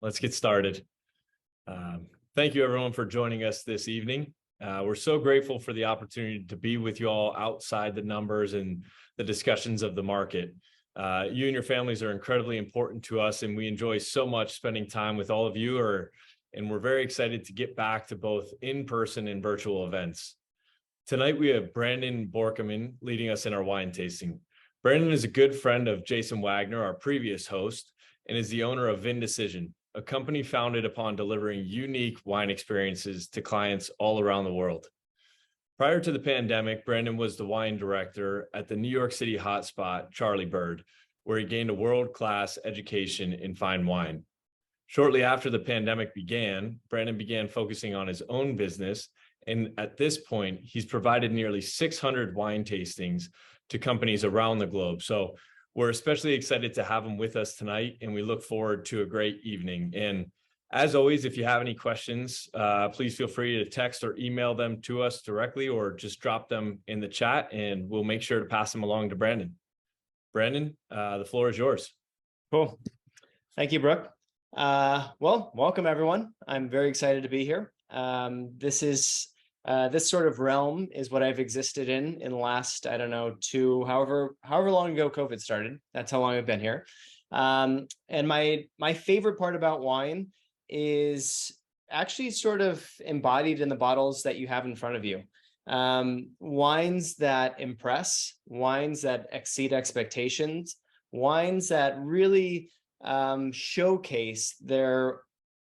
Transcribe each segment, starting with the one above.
Let's get started. Thank you everyone for joining us this evening. We're so grateful for the opportunity to be with you all outside the numbers and the discussions of the market. You and your families are incredibly important to us, and we enjoy so much spending time with all of you, and we're very excited to get back to both in-person and virtual events. Tonight, we have Brandon Borcoman leading us in our wine tasting. Brandon is a good friend of Jason Wagner, our previous host, and is the owner of Vin-Decision, a company founded upon delivering unique wine experiences to clients all around the world. Prior to the pandemic, Brandon was the wine director at the New York City hotspot, Charlie Bird, where he gained a world-class education in fine wine. Shortly after the pandemic began, Brandon began focusing on his own business, and at this point, he's provided nearly 600 wine tastings to companies around the globe. So we're especially excited to have him with us tonight, and we look forward to a great evening. And as always, if you have any questions, please feel free to text or email them to us directly, or just drop them in the chat, and we'll make sure to pass them along to Brandon. Brandon, the floor is yours. Cool. Thank you, Brooke. Well, welcome everyone. I'm very excited to be here. This sort of realm is what I've existed in the last, I don't know, however long ago COVID started. That's how long I've been here. And my favorite part about wine is actually sort of embodied in the bottles that you have in front of you. Wines that impress, wines that exceed expectations, wines that really showcase their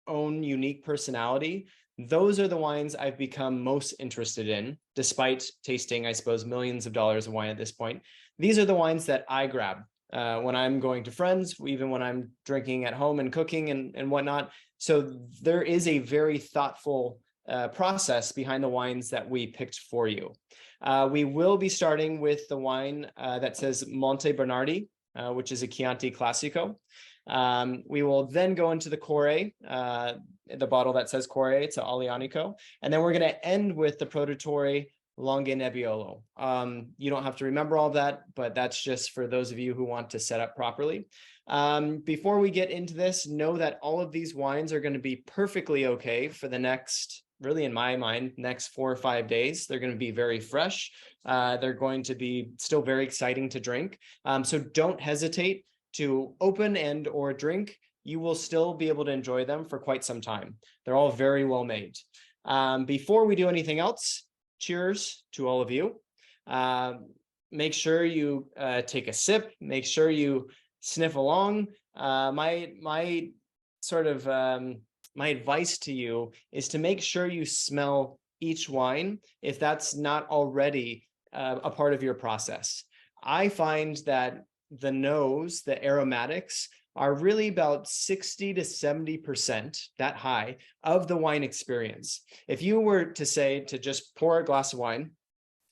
own unique personality. Those are the wines I've become most interested in, despite tasting, I suppose, millions of dollars of wine at this point. These are the wines that I grab when I'm going to friends, even when I'm drinking at home and cooking and whatnot. So there is a very thoughtful process behind the wines that we picked for you. We will be starting with the wine that says Montevitrano, which is a Chianti Classico. We will then go into the Core, the bottle that says Core, it's an Aglianico. And then we're going to end with the Produttore Longo Nebbiolo. You don't have to remember all that, but that's just for those of you who want to set up properly. Before we get into this, know that all of these wines are going to be perfectly okay for the next, really in my mind, next 4 or 5 days. They're going to be very fresh. They're going to be still very exciting to drink. So don't hesitate to open and or drink. You will still be able to enjoy them for quite some time. They're all very well made. Before we do anything else, cheers to all of you. Make sure you take a sip. Make sure you sniff along. My advice to you is to make sure you smell each wine if that's not already a part of your process. I find that the nose, the aromatics, are really about 60 to 70%, that high, of the wine experience. If you were to say to just pour a glass of wine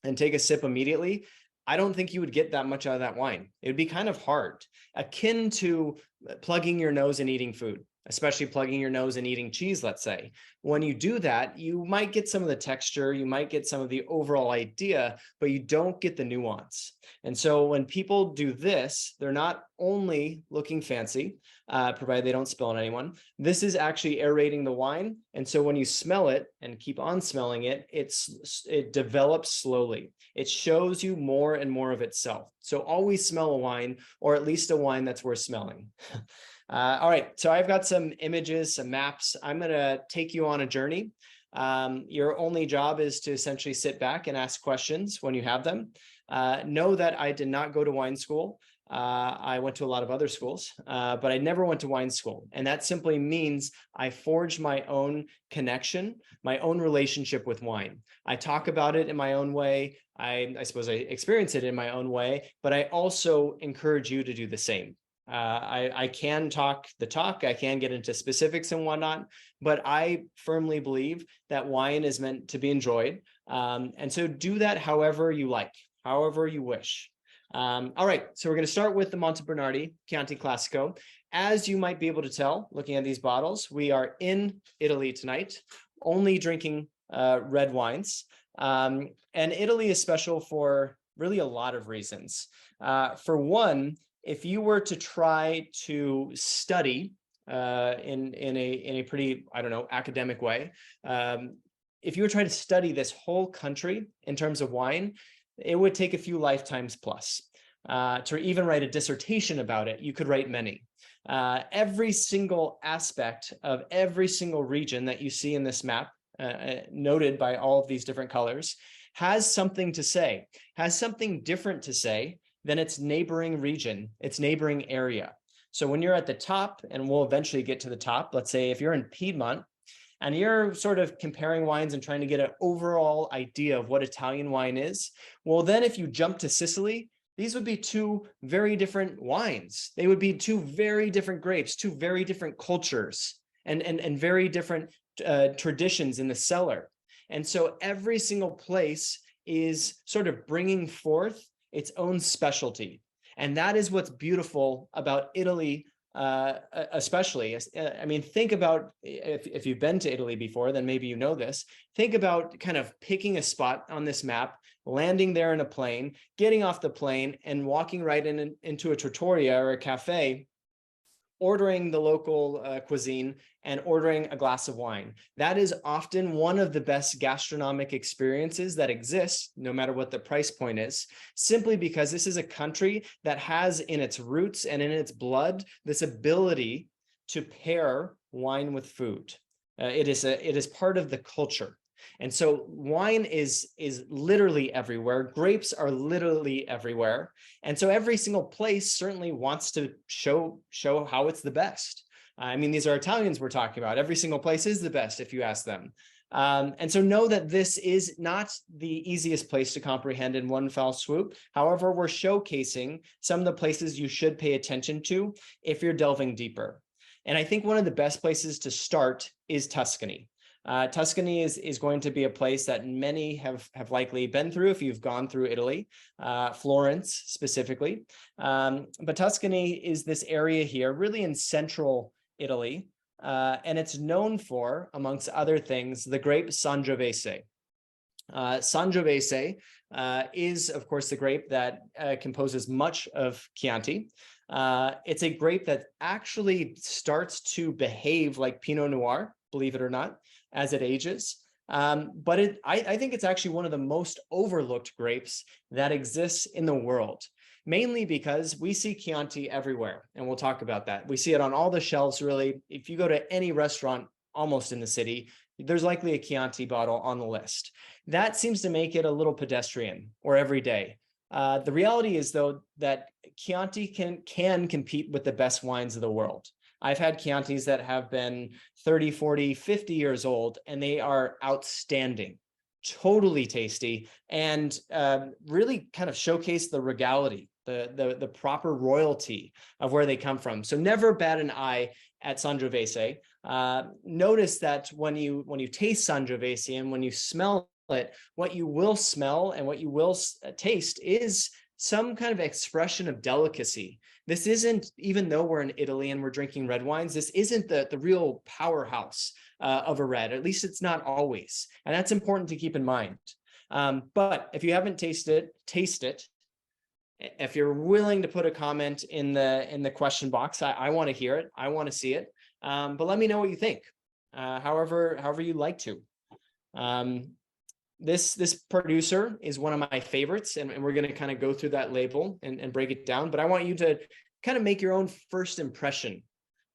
and take a sip immediately, I don't think you would get that much out of that wine. It would be kind of hard, akin to plugging your nose and eating food, especially plugging your nose and eating cheese, let's say. When you do that, you might get some of the texture, you might get some of the overall idea, but you don't get the nuance. And so when people do this, they're not only looking fancy, provided they don't spill on anyone. This is actually aerating the wine. And so when you smell it and keep on smelling it, it develops slowly. It shows you more and more of itself. So always smell a wine, or at least a wine that's worth smelling. All right, so I've got some images, some maps. I'm going to take you on a journey. Your only job is to essentially sit back and ask questions when you have them. Know that I did not go to wine school. I went to a lot of other schools, but I never went to wine school. And that simply means I forged my own connection, my own relationship with wine. I talk about it in my own way. I suppose I experience it in my own way, but I also encourage you to do the same. I can talk the talk, I can get into specifics and whatnot, but I firmly believe that wine is meant to be enjoyed. And so do that however you like, however you wish. All right, so we're going to start with the Montevitrano Chianti Classico. As you might be able to tell, looking at these bottles, we are in Italy tonight, only drinking red wines. And Italy is special for really a lot of reasons. For one, if you were to try to study in a pretty, I don't know, academic way. If you were trying to study this whole country in terms of wine, it would take a few lifetimes plus. To even write a dissertation about it, you could write many. Every single aspect of every single region that you see in this map, noted by all of these different colors, has something to say, has something different to say than its neighboring region, its neighboring area. So when you're at the top, and we'll eventually get to the top, let's say if you're in Piedmont and you're sort of comparing wines and trying to get an overall idea of what Italian wine is, well, then if you jump to Sicily, these would be two very different wines. They would be two very different grapes, two very different cultures, and very different traditions in the cellar. And so every single place is sort of bringing forth its own specialty. And that is what's beautiful about Italy, especially. I mean, think about, if you've been to Italy before, then maybe you know this. Think about kind of picking a spot on this map, landing there in a plane, getting off the plane and walking right into a trattoria or a cafe, ordering the local cuisine and ordering a glass of wine. That is often one of the best gastronomic experiences that exists, no matter what the price point is, simply because this is a country that has in its roots and in its blood this ability to pair wine with food. It is part of the culture. And so wine is literally everywhere. Grapes are literally everywhere. And so every single place certainly wants to show how it's the best. I mean, these are Italians we're talking about. Every single place is the best if you ask them. And so know that this is not the easiest place to comprehend in one fell swoop. However, we're showcasing some of the places you should pay attention to if you're delving deeper. And I think one of the best places to start is Tuscany. Tuscany is going to be a place that many have likely been through if you've gone through Italy, Florence specifically. But Tuscany is this area here, really in central Italy, and it's known for, amongst other things, the grape Sangiovese. Sangiovese is, of course, the grape that composes much of Chianti. It's a grape that actually starts to behave like Pinot Noir, believe it or not, as it ages. But I think it's actually one of the most overlooked grapes that exists in the world, mainly because we see Chianti everywhere. And we'll talk about that. We see it on all the shelves, really. If you go to any restaurant almost in the city, there's likely a Chianti bottle on the list. That seems to make it a little pedestrian or everyday. The reality is, though, that Chianti can compete with the best wines of the world. I've had Chiantis that have been 30, 40, 50 years old, and they are outstanding, totally tasty, and really kind of showcase the regality, the proper royalty of where they come from. So never bat an eye at Sangiovese. Notice that when you taste Sangiovese and when you smell it, what you will smell and what you will taste is some kind of expression of delicacy. This isn't, even though we're in Italy and we're drinking red wines, this isn't the real powerhouse of a red. At least it's not always. And that's important to keep in mind. But if you haven't tasted it, taste it. If you're willing to put a comment in the question box, I want to hear it. I want to see it. But let me know what you think, however you'd like to. This producer is one of my favorites, and we're going to kind of go through that label and break it down. But I want you to kind of make your own first impression.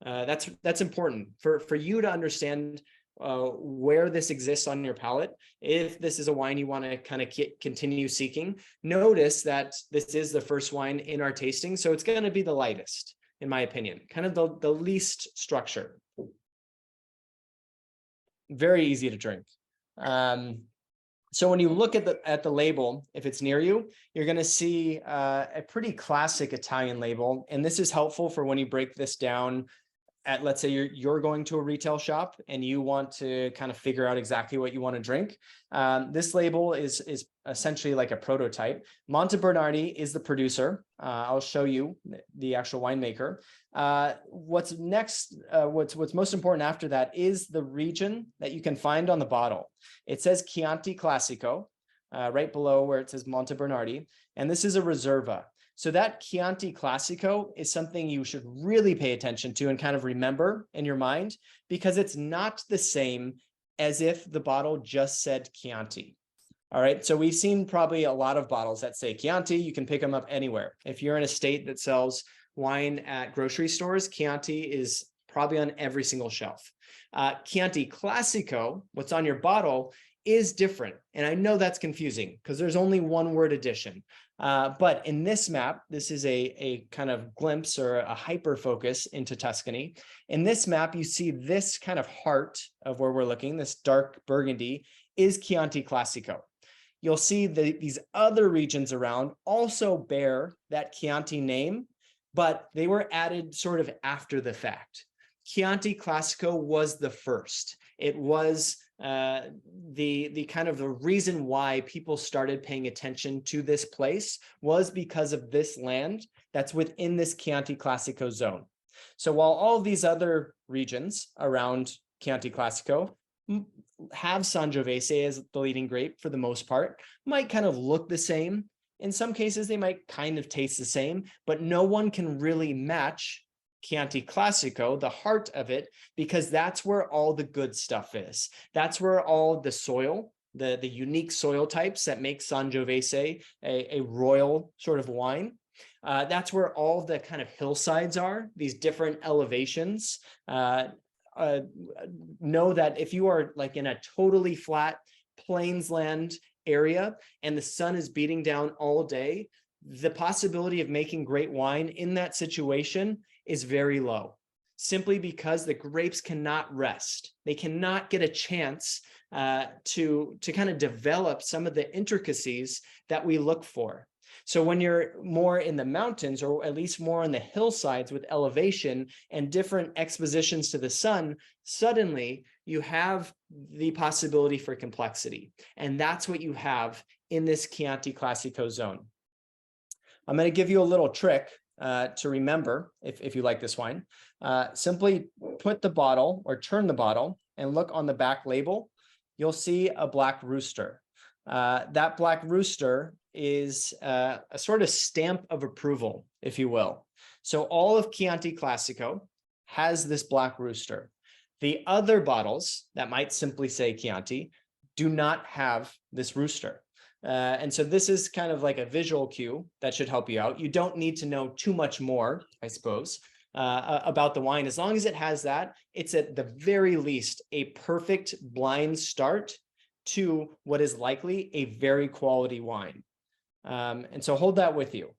That's important for you to understand where this exists on your palate. If this is a wine you want to kind of continue seeking, notice that this is the first wine in our tasting, so it's going to be the lightest, in my opinion, kind of the least structure. Very easy to drink. So when you look at the label, if it's near you, you're going to see a pretty classic Italian label. And this is helpful for when you break this down at, let's say you're going to a retail shop and you want to kind of figure out exactly what you want to drink. This label is essentially like a prototype. Montevitrano is the producer. I'll show you the actual winemaker. What's next, what's most important after that is the region that you can find on the bottle. It says Chianti Classico, right below where it says Montevitrano, and this is a Reserva. So that Chianti Classico is something you should really pay attention to and kind of remember in your mind, because it's not the same as if the bottle just said Chianti. All right, so we've seen probably a lot of bottles that say Chianti. You can pick them up anywhere. If you're in a state that sells wine at grocery stores, Chianti is probably on every single shelf. Chianti Classico, what's on your bottle, is different. And I know that's confusing because there's only one word addition. But in this map, this is a kind of glimpse or a hyper focus into Tuscany. In this map, you see this kind of heart of where we're looking, this dark burgundy, is Chianti Classico. You'll see these other regions around also bear that Chianti name, but they were added sort of after the fact. Chianti Classico was the first. It was the kind of the reason why people started paying attention to this place was because of this land that's within this Chianti Classico zone. So while all of these other regions around Chianti Classico have Sangiovese as the leading grape for the most part, might kind of look the same. In some cases, they might kind of taste the same, but no one can really match Chianti Classico, the heart of it, because that's where all the good stuff is. That's where all the soil, the unique soil types that make Sangiovese a royal sort of wine. That's where all the kind of hillsides are, these different elevations. Know that if you are like in a totally flat plainsland area and the sun is beating down all day, the possibility of making great wine in that situation is very low, simply because the grapes cannot rest. They cannot get a chance to kind of develop some of the intricacies that we look for. So when you're more in the mountains, or at least more on the hillsides with elevation and different expositions to the sun, suddenly you have the possibility for complexity. And that's what you have in this Chianti Classico zone. I'm going to give you a little trick to remember if you like this wine. Simply put the bottle or turn the bottle and look on the back label. You'll see a black rooster. That black rooster is a sort of stamp of approval, if you will. So all of Chianti Classico has this black rooster. The other bottles that might simply say Chianti do not have this rooster. And so this is kind of like a visual cue that should help you out. You don't need to know too much more, I suppose, about the wine. As long as it has that, it's at the very least a perfect blind start to what is likely a very quality wine. And so hold that with you.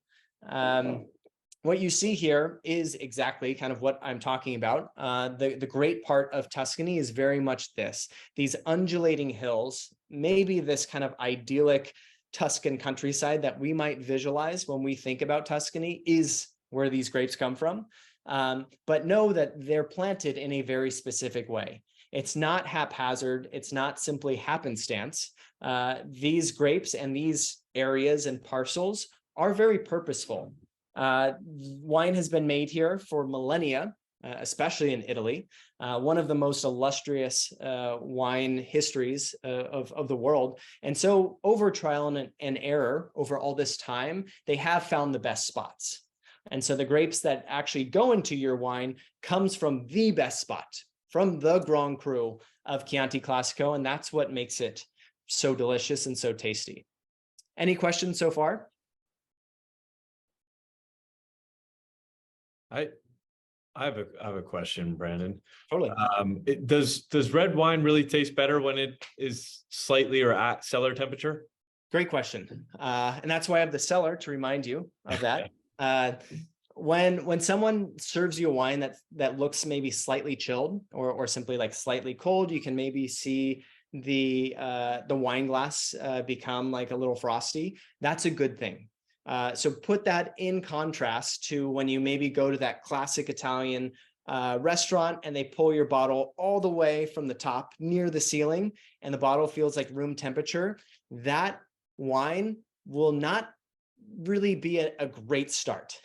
What you see here is exactly kind of what I'm talking about. The great part of Tuscany is very much this, these undulating hills, maybe this kind of idyllic Tuscan countryside that we might visualize when we think about Tuscany is where these grapes come from. But know that they're planted in a very specific way. It's not haphazard. It's not simply happenstance. These grapes and these areas and parcels are very purposeful. Wine has been made here for millennia, especially in Italy, one of the most illustrious wine histories of the world. And so over trial and error over all this time, they have found the best spots. And so the grapes that actually go into your wine comes from the best spot, from the Grand Cru of Chianti Classico, and that's what makes it so delicious and so tasty. Any questions so far? I have a question, Brandon. Totally. Does red wine really taste better when it is slightly or at cellar temperature? Great question. And that's why I have the cellar to remind you of that. When someone serves you a wine that looks maybe slightly chilled or simply like slightly cold, you can maybe see the wine glass become like a little frosty. That's a good thing. So put that in contrast to when you maybe go to that classic Italian restaurant and they pull your bottle all the way from the top near the ceiling and the bottle feels like room temperature. That wine will not really be a great start.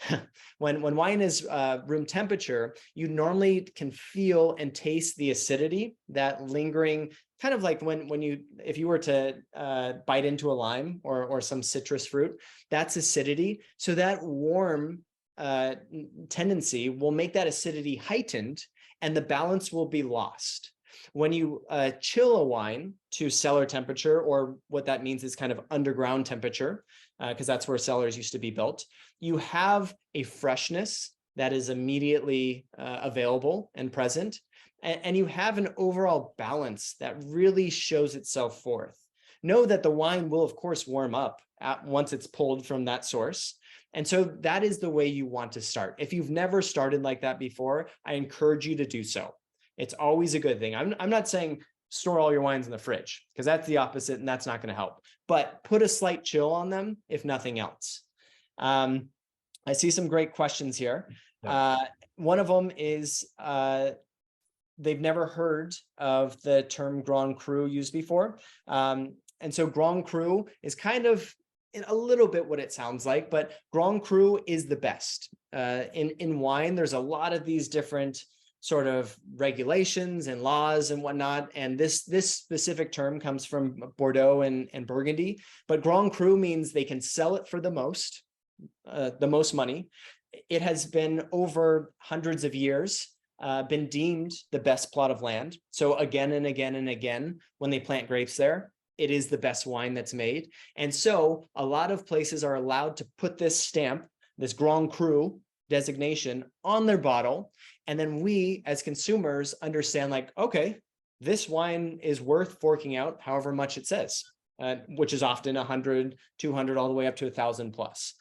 When wine is room temperature, you normally can feel and taste the acidity, that lingering, kind of like if you were to bite into a lime or some citrus fruit, that's acidity. So that warm tendency will make that acidity heightened, and the balance will be lost. When you chill a wine to cellar temperature, or what that means is kind of underground temperature, because that's where cellars used to be built, you have a freshness that is immediately available and present, and you have an overall balance that really shows itself forth. Know that the wine will, of course, warm up once it's pulled from that source. And so that is the way you want to start. If you've never started like that before, I encourage you to do so. It's always a good thing. I'm not saying store all your wines in the fridge, because that's the opposite and that's not going to help. But put a slight chill on them, if nothing else. I see some great questions here. Yeah. One of them is they've never heard of the term Grand Cru used before. And so Grand Cru is kind of a little bit what it sounds like, but Grand Cru is the best. In wine, there's a lot of these different sort of regulations and laws and whatnot. And this specific term comes from Bordeaux and Burgundy, but Grand Cru means they can sell it for the most money. It has been over hundreds of years, been deemed the best plot of land. So again and again and again, when they plant grapes there, it is the best wine that's made. And so a lot of places are allowed to put this stamp, this Grand Cru designation, on their bottle. And then we as consumers understand, like, okay, this wine is worth forking out however much it says, which is often 100, 200, all the way up to 1,000 plus.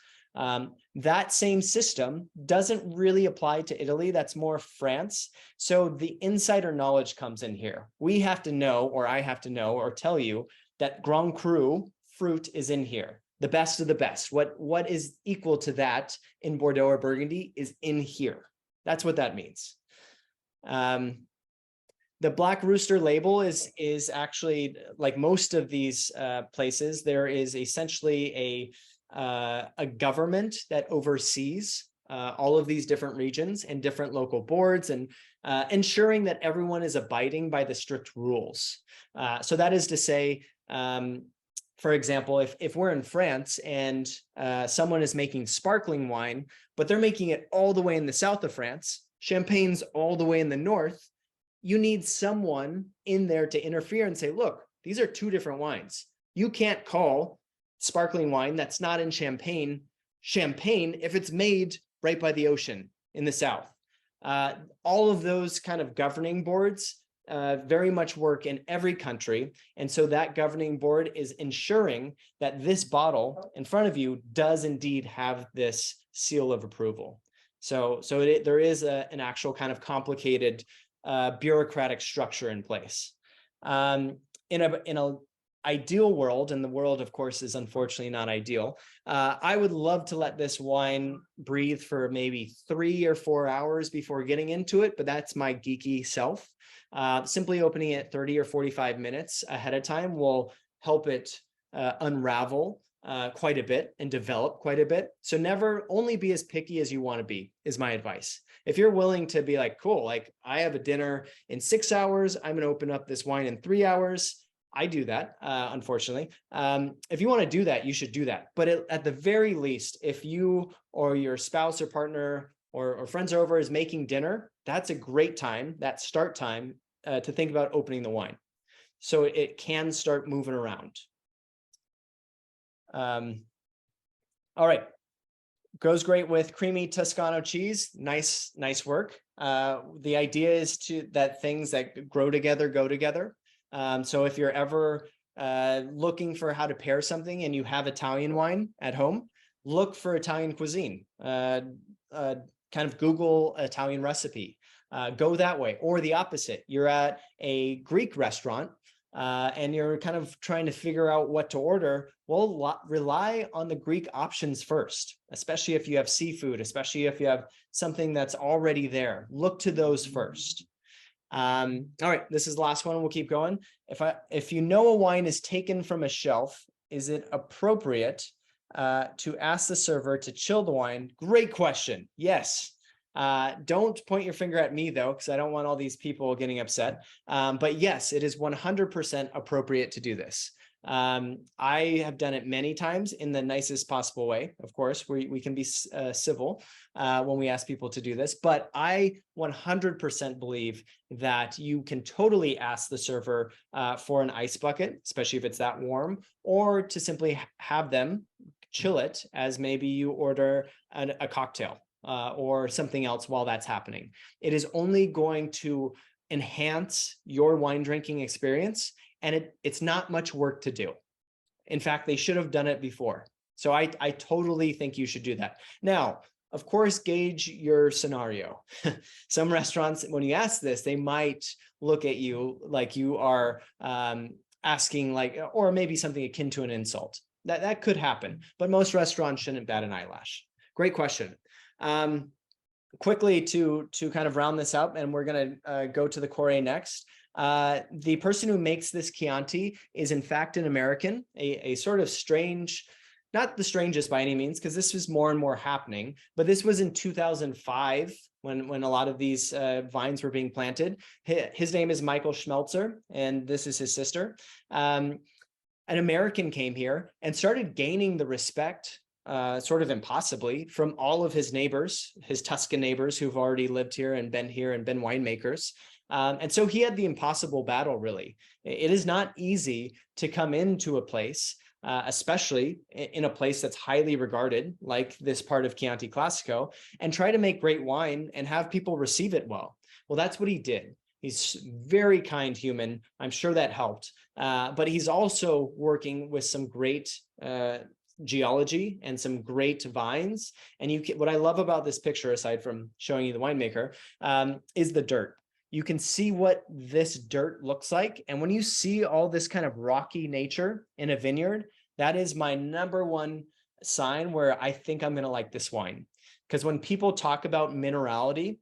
That same system doesn't really apply to Italy. That's more France. So the insider knowledge comes in here. We have to know, or I have to know, or tell you that Grand Cru fruit is in here. The best of the best. What is equal to that in Bordeaux or Burgundy is in here. That's what that means. The Black Rooster label is actually, like most of these places, there is essentially a government that oversees all of these different regions and different local boards, and ensuring that everyone is abiding by the strict rules. So that is to say, for example, if we're in France and someone is making sparkling wine, but they're making it all the way in the south of France, Champagne's all the way in the north, you need someone in there to interfere and say, look, these are two different wines. You can't call sparkling wine that's not in Champagne if it's made right by the ocean in the south. All of those kind of governing boards very much work in every country. And so that governing board is ensuring that this bottle in front of you does indeed have this seal of approval. So there is an actual kind of complicated bureaucratic structure in place. In a ideal world, and the world, of course, is unfortunately not ideal, I would love to let this wine breathe for maybe 3 or 4 hours before getting into it, but that's my geeky self. Simply opening it 30 or 45 minutes ahead of time will help it unravel quite a bit and develop quite a bit. So never only be as picky as you want to be, is my advice. If you're willing to be like, cool, like I have a dinner in 6 hours, I'm going to open up this wine in 3 hours. I do that, unfortunately. If you want to do that, you should do that. But at the very least, if you or your spouse or partner or friends are over is making dinner, that's a great time, that start time, to think about opening the wine. So it can start moving around. All right. Goes great with creamy Toscano cheese. Nice work. The idea is that things that grow together, go together. So if you're ever looking for how to pair something and you have Italian wine at home, look for Italian cuisine. Kind of Google Italian recipe. Go that way. Or the opposite. You're at a Greek restaurant and you're kind of trying to figure out what to order. Well, rely on the Greek options first, especially if you have seafood, especially if you have something that's already there. Look to those first. All right, this is the last one. We'll keep going. If you know a wine is taken from a shelf, is it appropriate to ask the server to chill the wine? Great question. Yes. Don't point your finger at me though, because I don't want all these people getting upset. But yes, it is 100% appropriate to do this. I have done it many times in the nicest possible way. Of course, we can be civil when we ask people to do this, but I 100% believe that you can totally ask the server for an ice bucket, especially if it's that warm, or to simply have them chill it as maybe you order a cocktail or something else while that's happening. It is only going to enhance your wine drinking experience, and it's not much work to do. In fact, they should have done it before. So I totally think you should do that. Now, of course, gauge your scenario. Some restaurants, when you ask this, they might look at you like you are asking like, or maybe something akin to an insult. That could happen, but most restaurants shouldn't bat an eyelash. Great question. Quickly to kind of round this up, and we're going to go to the Core next. The person who makes this Chianti is in fact an American, a sort of strange, not the strangest by any means, because this was more and more happening, but this was in 2005 when a lot of these vines were being planted. His name is Michael Schmelzer, and this is his sister. An American came here and started gaining the respect sort of impossibly from all of his neighbors, his Tuscan neighbors who've already lived here and been winemakers. And so he had the impossible battle, really. It is not easy to come into a place, especially in a place that's highly regarded, like this part of Chianti Classico, and try to make great wine and have people receive it well. Well, that's what he did. He's a very kind human. I'm sure that helped. But he's also working with some great geology and some great vines. And what I love about this picture, aside from showing you the winemaker, is the dirt. You can see what this dirt looks like. And when you see all this kind of rocky nature in a vineyard, that is my number one sign where I think I'm going to like this wine. Because when people talk about minerality,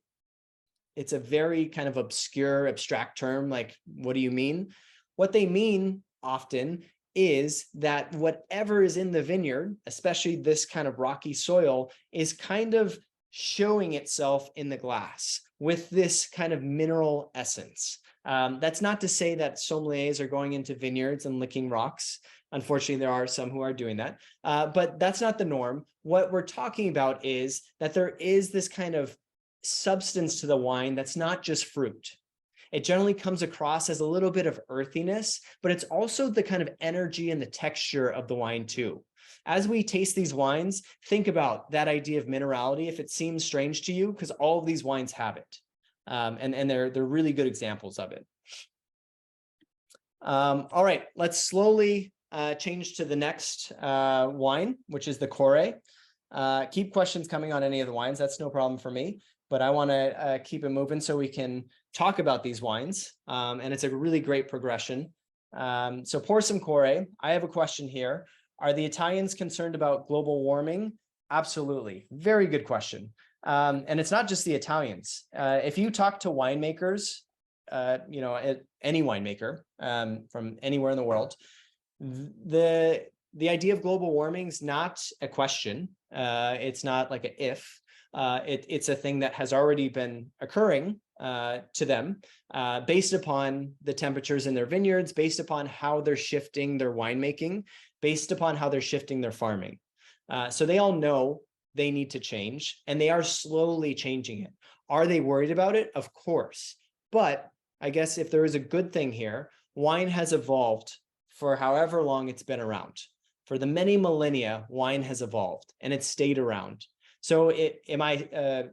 it's a very kind of obscure, abstract term. Like, what do you mean? What they mean often is that whatever is in the vineyard, especially this kind of rocky soil, is kind of showing itself in the glass with this kind of mineral essence. That's not to say that sommeliers are going into vineyards and licking rocks. Unfortunately, there are some who are doing that, but that's not the norm. What we're talking about is that there is this kind of substance to the wine that's not just fruit. It generally comes across as a little bit of earthiness, but it's also the kind of energy and the texture of the wine too. As we taste these wines, think about that idea of minerality if it seems strange to you, because all of these wines have it. And they're really good examples of it. All right, let's slowly change to the next wine, which is the Core. Keep questions coming on any of the wines. That's no problem for me, but I want to keep it moving so we can talk about these wines. And it's a really great progression. So pour some Core. I have a question here. Are the Italians concerned about global warming? Absolutely. Very good question. And it's not just the Italians. If you talk to winemakers, any winemaker from anywhere in the world, the idea of global warming is not a question. It's not like an if. It's a thing that has already been occurring to them based upon the temperatures in their vineyards, based upon how they're shifting their winemaking, based upon how they're shifting their farming. So they all know they need to change, and they are slowly changing it. Are they worried about it? Of course. But I guess if there is a good thing here, wine has evolved for however long it's been around. For the many millennia, wine has evolved and it's stayed around. So am I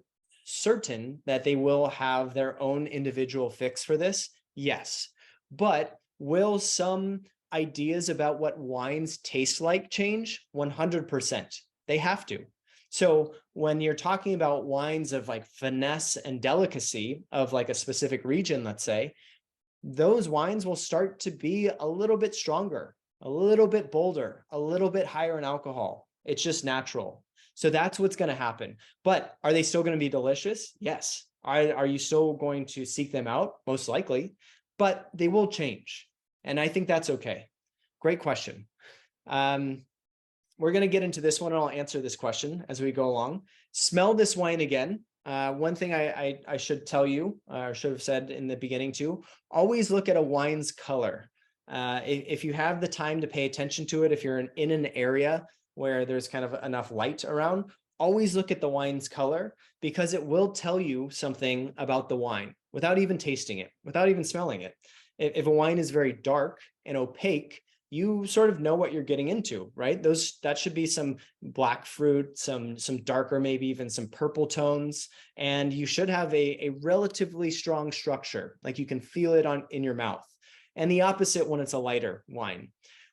certain that they will have their own individual fix for this? Yes. But will some ideas about what wines taste like change? 100%. They have to. So when you're talking about wines of like finesse and delicacy of like a specific region, let's say, those wines will start to be a little bit stronger, a little bit bolder, a little bit higher in alcohol. It's just natural. So that's what's going to happen. But are they still going to be delicious? Yes. Are you still going to seek them out? Most likely, but they will change. And I think that's okay. Great question. we're going to get into this one, and I'll answer this question as we go along. Smell this wine again. One thing I should tell you, or should have said in the beginning too, always look at a wine's color. If you have the time to pay attention to it, if you're in an area where there's kind of enough light around, always look at the wine's color, because it will tell you something about the wine without even tasting it, without even smelling it. If a wine is very dark and opaque, you sort of know what you're getting into, right? That should be some black fruit, some darker, maybe even some purple tones, and you should have a relatively strong structure, like you can feel it in your mouth. And the opposite when it's a lighter wine.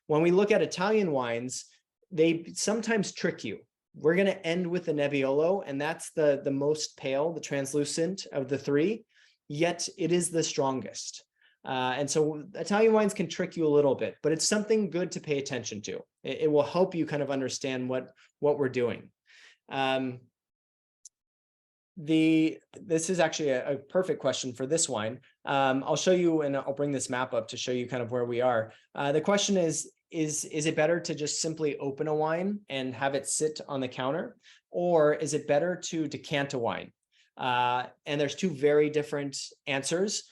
When we look at Italian wines, they sometimes trick you. We're going to end with the Nebbiolo, and that's the most pale, the translucent of the three, yet it is the strongest. And so Italian wines can trick you a little bit, but it's something good to pay attention to. It will help you kind of understand what we're doing. This is actually a perfect question for this wine. I'll show you, and I'll bring this map up to show you kind of where we are. The question is it better to just simply open a wine and have it sit on the counter, or is it better to decant a wine? And there's two very different answers.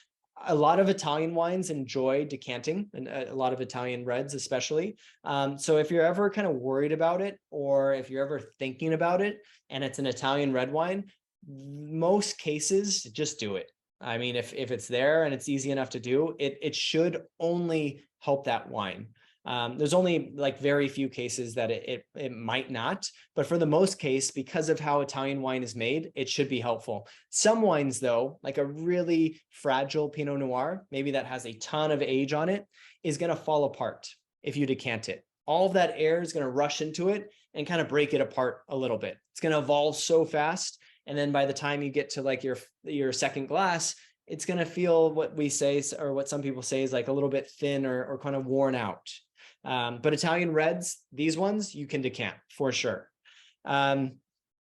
A lot of Italian wines enjoy decanting, and a lot of Italian reds especially. So if you're ever kind of worried about it, or if you're ever thinking about it and it's an Italian red wine, most cases just do it. I mean, if it's there and it's easy enough to do, it should only help that wine. There's only like very few cases that it might not, but for the most case, because of how Italian wine is made, it should be helpful. Some wines though, like a really fragile Pinot Noir, maybe that has a ton of age on it, is going to fall apart if you decant it. All of that air is going to rush into it and kind of break it apart a little bit. It's going to evolve so fast. And then by the time you get to like your second glass, it's going to feel what we say, or what some people say, is like a little bit thin or kind of worn out. But Italian reds, these ones you can decant for sure. All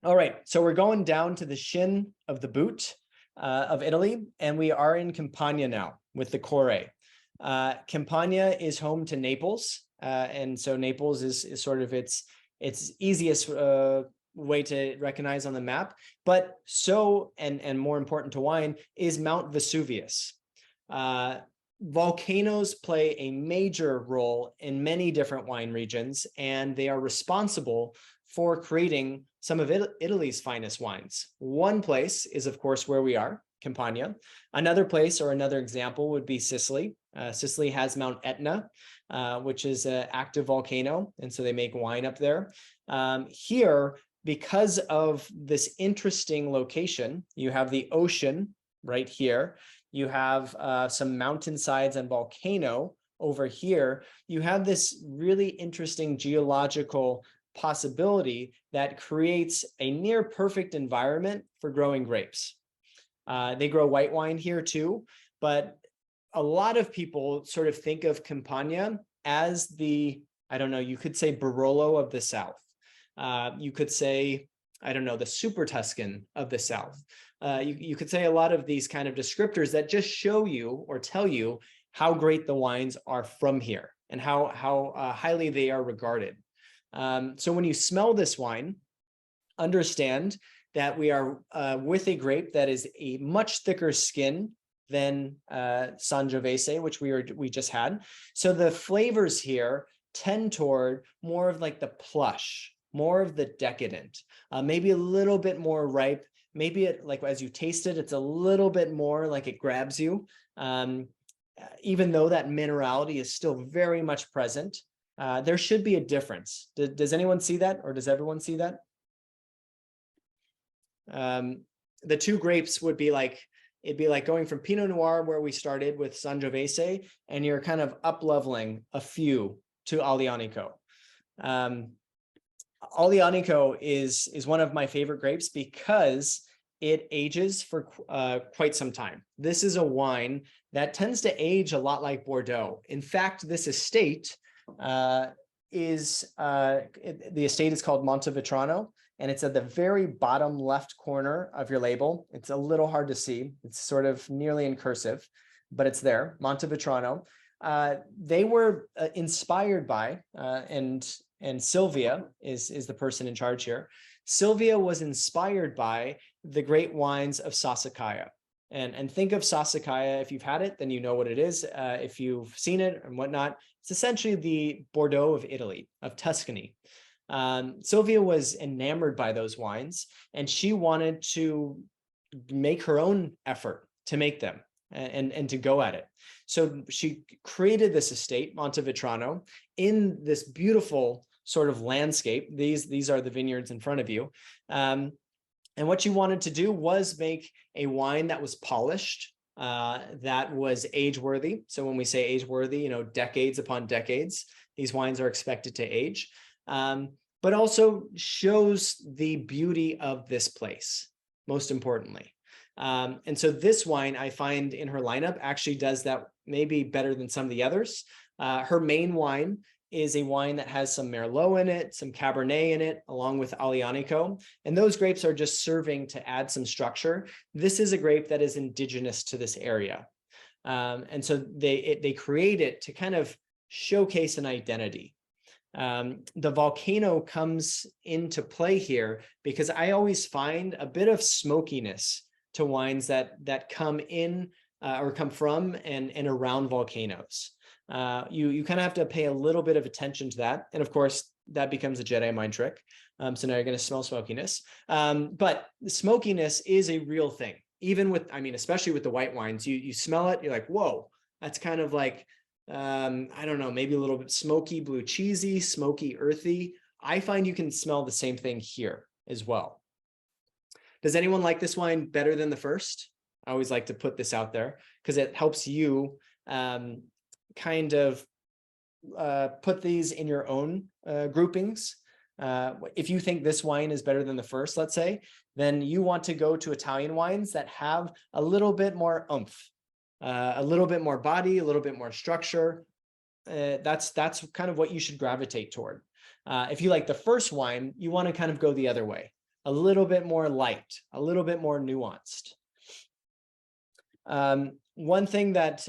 right, so we're going down to the shin of the boot of Italy, and we are in Campania now with the Core. Campania is home to Naples, and so Naples is sort of its easiest way to recognize on the map, but and more important to wine is Mount Vesuvius. Volcanoes play a major role in many different wine regions, and they are responsible for creating some of Italy's finest wines. One place is, of course, where we are, Campania. Another place, or another example, would be Sicily. Sicily has Mount Etna, which is an active volcano, and so they make wine up there. Here, because of this interesting location, you have the ocean right here. You have some mountainsides and volcano over here. You have this really interesting geological possibility that creates a near perfect environment for growing grapes. They grow white wine here too, but a lot of people sort of think of Campania as I don't know, you could say Barolo of the South. You could say, I don't know, the Super Tuscan of the South. You could say a lot of these kind of descriptors that just show you or tell you how great the wines are from here and how highly they are regarded. So when you smell this wine, understand that we are with a grape that is a much thicker skin than Sangiovese, which we just had. So the flavors here tend toward more of like the plush, more of the decadent, maybe a little bit more ripe. Maybe it, like as you taste it, it's a little bit more like it grabs you, even though that minerality is still very much present. There should be a difference. Does anyone see that, or does everyone see that? The two grapes would be like, it'd be like going from Pinot Noir, where we started with Sangiovese, and you're kind of up-leveling a few to Aglianico. Aglianico is one of my favorite grapes because it ages for quite some time. This is a wine that tends to age a lot like Bordeaux. In fact, this estate the estate is called Montevitrano, and it's at the very bottom left corner of your label. It's a little hard to see. It's sort of nearly in cursive, but it's there, Montevitrano. They were inspired by and and Sylvia is the person in charge here. Sylvia was inspired by the great wines of Sassicaia. And think of Sassicaia. If you've had it, then you know what it is. If you've seen it and whatnot, it's essentially the Bordeaux of Italy, of Tuscany. Sylvia was enamored by those wines, and she wanted to make her own effort to make them and to go at it. So she created this estate, Montevitrano, in this beautiful sort of landscape. These are the vineyards in front of you. And what she wanted to do was make a wine that was polished, that was age-worthy. So when we say age-worthy, decades upon decades, these wines are expected to age, but also shows the beauty of this place, most importantly. And so this wine I find in her lineup actually does that maybe better than some of the others. Her main wine is a wine that has some Merlot in it, some Cabernet in it, along with Aglianico. And those grapes are just serving to add some structure. This is a grape that is indigenous to this area. And so they create it to kind of showcase an identity. The volcano comes into play here because I always find a bit of smokiness to wines that come in or come from and around volcanoes. You kind of have to pay a little bit of attention to that. And of course, that becomes a Jedi mind trick. So now you're going to smell smokiness. But the smokiness is a real thing. Even with, especially with the white wines, you smell it, you're like, whoa, that's kind of like, I don't know, maybe a little bit smoky, blue cheesy, smoky, earthy. I find you can smell the same thing here as well. Does anyone like this wine better than the first? I always like to put this out there because it helps you kind of put these in your own groupings. If you think this wine is better than the first, let's say, then you want to go to Italian wines that have a little bit more oomph, a little bit more body, a little bit more structure. That's kind of what you should gravitate toward. If you like the first wine, you want to kind of go the other way, a little bit more light, a little bit more nuanced. One thing that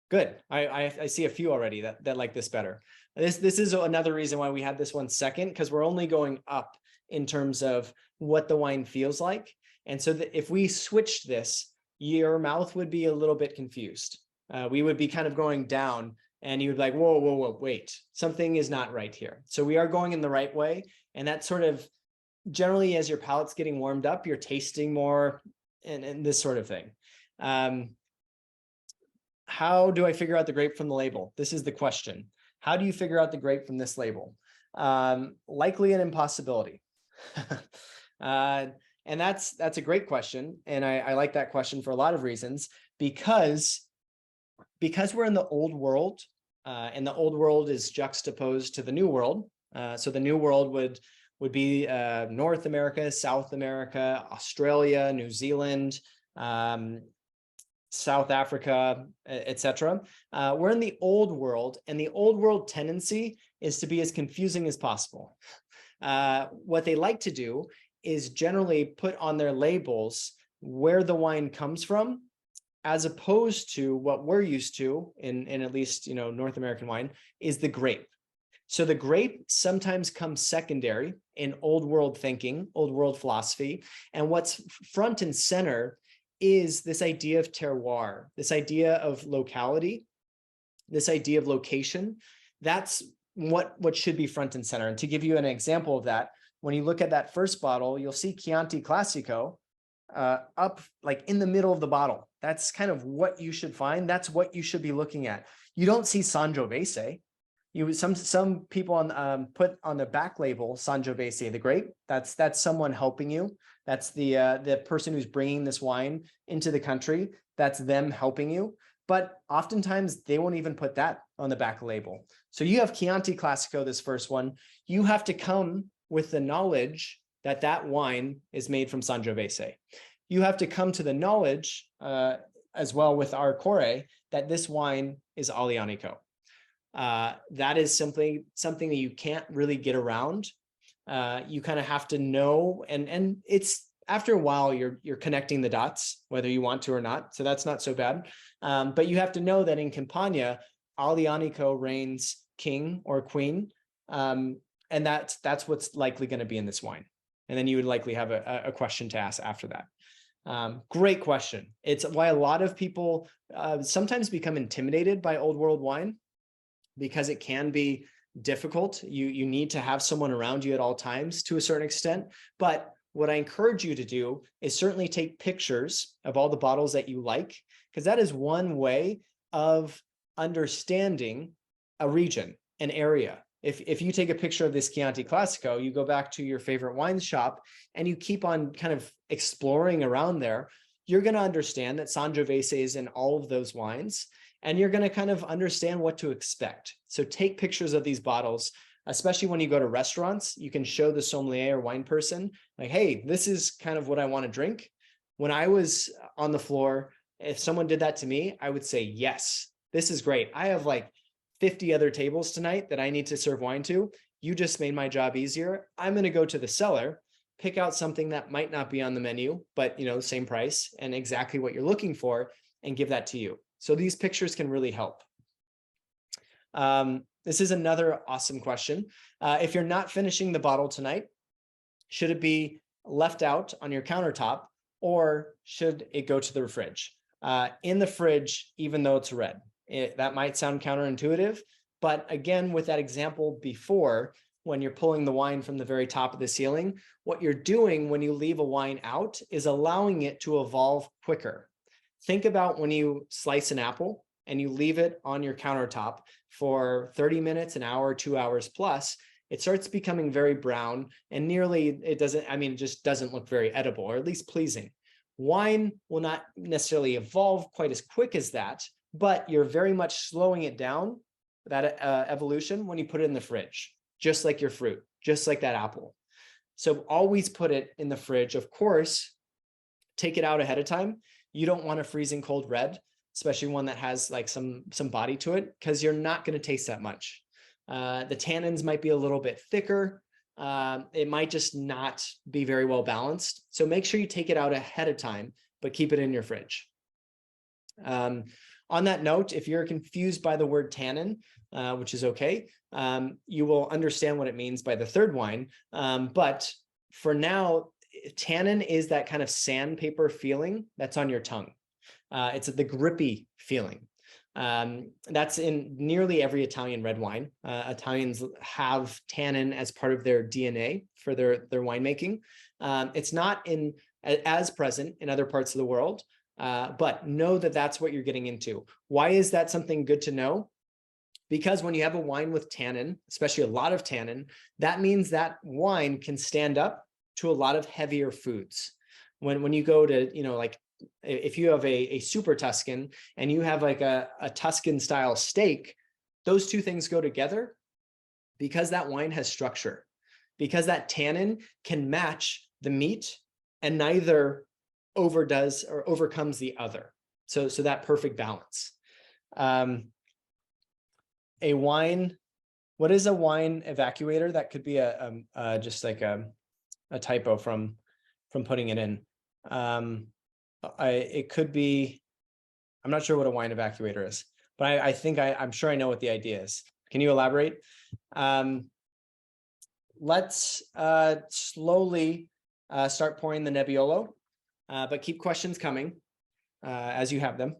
good. I see a few already that like this better. This is another reason why we had this one second, because we're only going up in terms of what the wine feels like. And so that if we switched this, your mouth would be a little bit confused. We would be kind of going down and you would be like, whoa, wait, something is not right here. So we are going in the right way. And that sort of generally, as your palate's getting warmed up, you're tasting more and this sort of thing. How do I figure out the grape from the label? This is the question. How do you figure out the grape from this label? Likely an impossibility. And that's a great question. And I like that question for a lot of reasons, because we're in the old world, and the old world is juxtaposed to the new world. So the new world would be North America, South America, Australia, New Zealand, South Africa, etc. We're in the old world, and the old world tendency is to be as confusing as possible. What they like to do is generally put on their labels where the wine comes from, as opposed to what we're used to in at least North American wine is the grape. So the grape sometimes comes secondary in old world thinking, old world philosophy, and what's front and center is this idea of terroir, this idea of locality, this idea of location. That's what should be front and center. And to give you an example of that, when you look at that first bottle, you'll see Chianti Classico up like in the middle of the bottle. That's kind of what you should find. That's what you should be looking at. You don't see Sangiovese. Some people put on the back label Sangiovese, the grape. That's someone helping you. That's the person who's bringing this wine into the country. That's them helping you. But oftentimes they won't even put that on the back label. So you have Chianti Classico, this first one. You have to come with the knowledge that that wine is made from Sangiovese. You have to come to the knowledge as well with our Core that this wine is Aglianico. That is simply something that you can't really get around. You kind of have to know, and it's after a while you're connecting the dots, whether you want to or not. So that's not so bad. But you have to know that in Campania, Aglianico reigns king or queen. And that's what's likely going to be in this wine. And then you would likely have a question to ask after that. Great question. It's why a lot of people sometimes become intimidated by old world wine, because it can be difficult. You need to have someone around you at all times to a certain extent. But what I encourage you to do is certainly take pictures of all the bottles that you like, because that is one way of understanding a region, an area. If you take a picture of this Chianti Classico, you go back to your favorite wine shop and you keep on kind of exploring around there, you're going to understand that Sangiovese is in all of those wines, and you're going to kind of understand what to expect. So take pictures of these bottles, especially when you go to restaurants. You can show the sommelier or wine person, like, hey, this is kind of what I want to drink. When I was on the floor, if someone did that to me, I would say, yes, this is great. I have like 50 other tables tonight that I need to serve wine to. You just made my job easier. I'm going to go to the cellar, pick out something that might not be on the menu, but same price and exactly what you're looking for, and give that to you. So these pictures can really help. This is another awesome question. If you're not finishing the bottle tonight, should it be left out on your countertop, or should it go to the fridge? In the fridge, even though it's red. That might sound counterintuitive, but again, with that example before, when you're pulling the wine from the very top of the ceiling, what you're doing when you leave a wine out is allowing it to evolve quicker. Think about when you slice an apple and you leave it on your countertop for 30 minutes, an hour, 2 hours plus, it starts becoming very brown and it just doesn't look very edible, or at least pleasing. Wine will not necessarily evolve quite as quick as that, but you're very much slowing it down, that evolution, when you put it in the fridge, just like your fruit, just like that apple. So always put it in the fridge. Of course, take it out ahead of time. You don't want a freezing cold red, especially one that has like some body to it, because you're not going to taste that much. The tannins might be a little bit thicker. It might just not be very well balanced. So make sure you take it out ahead of time, but keep it in your fridge. On that note, if you're confused by the word tannin, which is okay, you will understand what it means by the third wine. But for now, tannin is that kind of sandpaper feeling that's on your tongue. It's the grippy feeling. That's in nearly every Italian red wine. Italians have tannin as part of their DNA for their winemaking. It's not as present in other parts of the world. But know that that's what you're getting into. Why is that something good to know? Because when you have a wine with tannin, especially a lot of tannin, that means that wine can stand up to a lot of heavier foods. When you go to, like if you have a super Tuscan and you have like a Tuscan style steak, those two things go together because that wine has structure, because that tannin can match the meat and neither overdoes or overcomes the other. So that perfect balance. A wine, what is a wine evacuator? That could be just like a typo from putting it in. It could be, I'm not sure what a wine evacuator is, but I think I'm sure I know what the idea is. Can you elaborate? Let's slowly start pouring the Nebbiolo. But keep questions coming as you have them.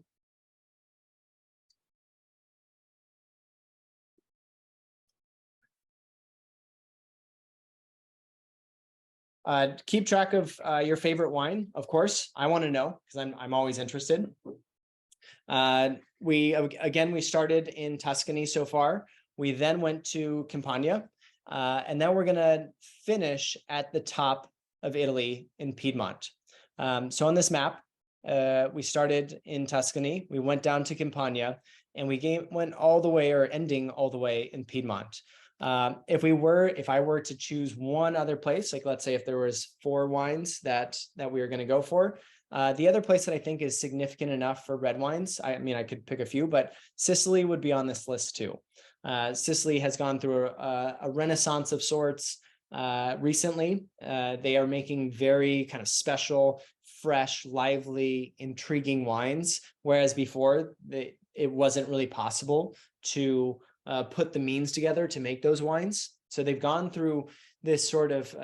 Keep track of your favorite wine, of course. I want to know because I'm always interested. We started in Tuscany so far. We then went to Campania, and then we're going to finish at the top of Italy in Piedmont. So on this map, we started in Tuscany, we went down to Campania, and we went all the way, or ending all the way in Piedmont. If I were to choose one other place, like let's say if there was 4 wines that we were going to go for, the other place that I think is significant enough for red wines, I mean, I could pick a few, but Sicily would be on this list too. Sicily has gone through a renaissance of sorts. Recently, they are making very kind of special, fresh, lively, intriguing wines, whereas before it wasn't really possible to put the means together to make those wines. So they've gone through this sort of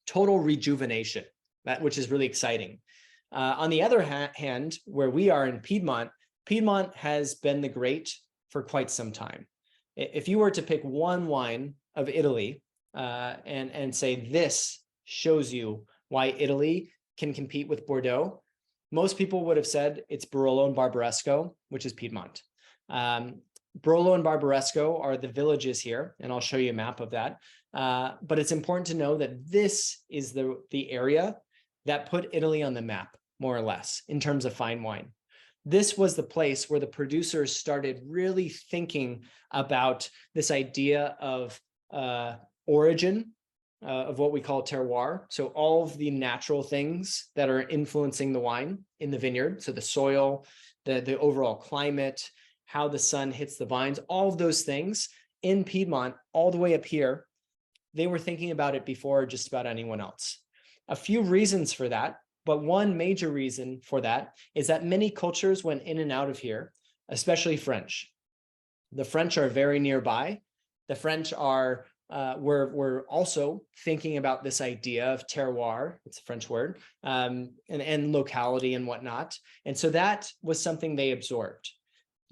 total rejuvenation, which is really exciting. On the other hand, where we are in Piedmont, Piedmont has been the great for quite some time. If you were to pick one wine of Italy and say this shows you why Italy can compete with Bordeaux, most people would have said it's Barolo and Barbaresco, which is Piedmont. Barolo and Barbaresco are the villages here, and I'll show you a map of that. But it's important to know that this is the area that put Italy on the map, more or less, in terms of fine wine. This was the place where the producers started really thinking about this idea of origin, of what we call terroir. So all of the natural things that are influencing the wine in the vineyard. So the soil, the overall climate, how the sun hits the vines, all of those things in Piedmont, all the way up here, they were thinking about it before just about anyone else. A few reasons for that, but one major reason for that is that many cultures went in and out of here, especially French. The French are very nearby. The French are we're also thinking about this idea of terroir, it's a French word, and locality and whatnot. And so that was something they absorbed.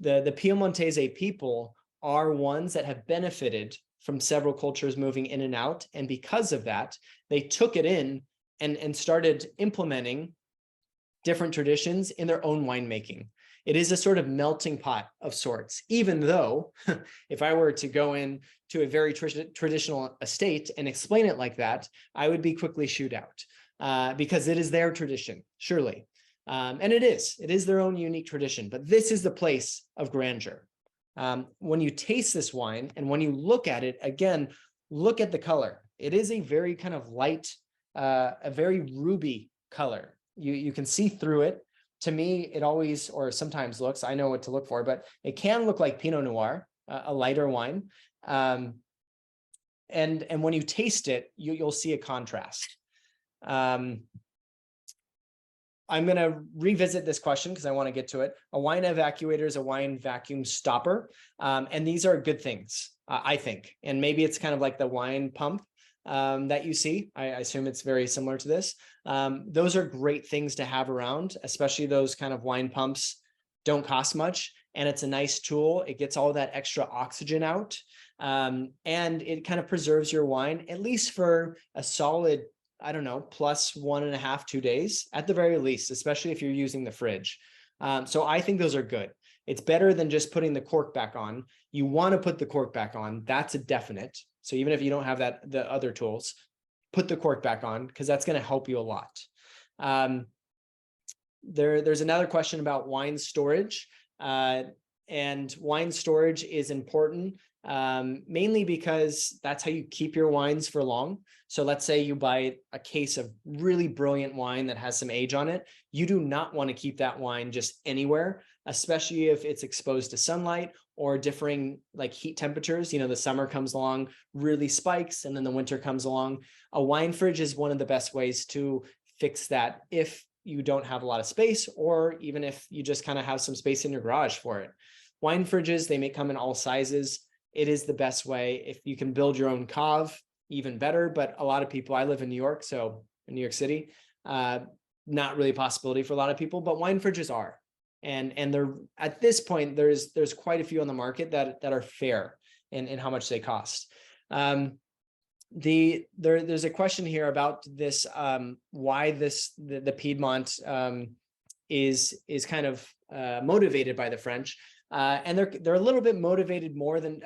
The Piemontese people are ones that have benefited from several cultures moving in and out. And because of that, they took it in and started implementing different traditions in their own winemaking. It is a sort of melting pot of sorts, even though if I were to go in to a very traditional estate and explain it like that, I would be quickly shooed out because it is their tradition, surely. And it is their own unique tradition, but this is the place of grandeur. When you taste this wine and when you look at it, again, look at the color. It is a very kind of light, a very ruby color. You can see through it. To me, it always, or sometimes looks, I know what to look for, but it can look like Pinot Noir, a lighter wine. And when you taste it, you'll see a contrast. I'm going to revisit this question because I want to get to it. A wine evacuator is a wine vacuum stopper. And these are good things, I think. And maybe it's kind of like the wine pump that you see. I assume it's very similar to this. Those are great things to have around, especially those kind of wine pumps don't cost much. And it's a nice tool. It gets all that extra oxygen out. And it kind of preserves your wine, at least for a solid, I don't know, plus 1.5, 2 days at the very least, especially if you're using the fridge. So I think those are good. It's better than just putting the cork back on. You want to put the cork back on. That's a definite. So even if you don't have the other tools, put the cork back on because that's going to help you a lot. There's another question about wine storage. And wine storage is important, mainly because that's how you keep your wines for long. So let's say you buy a case of really brilliant wine that has some age on it. You do not want to keep that wine just anywhere, especially if it's exposed to sunlight or differing like heat temperatures. You know, the summer comes along, really spikes, and then the winter comes along. A wine fridge is one of the best ways to fix that if you don't have a lot of space, or even if you just kind of have some space in your garage for it. Wine fridges, they may come in all sizes. It is the best way. If you can build your own cave, even better. But a lot of people, I live in New York, so in New York City, not really a possibility for a lot of people, but wine fridges are. And they're at this point, there's quite a few on the market that are fair in how much they cost. There's a question here about this, why the Piedmont is kind of motivated by the French, and they're a little bit motivated more than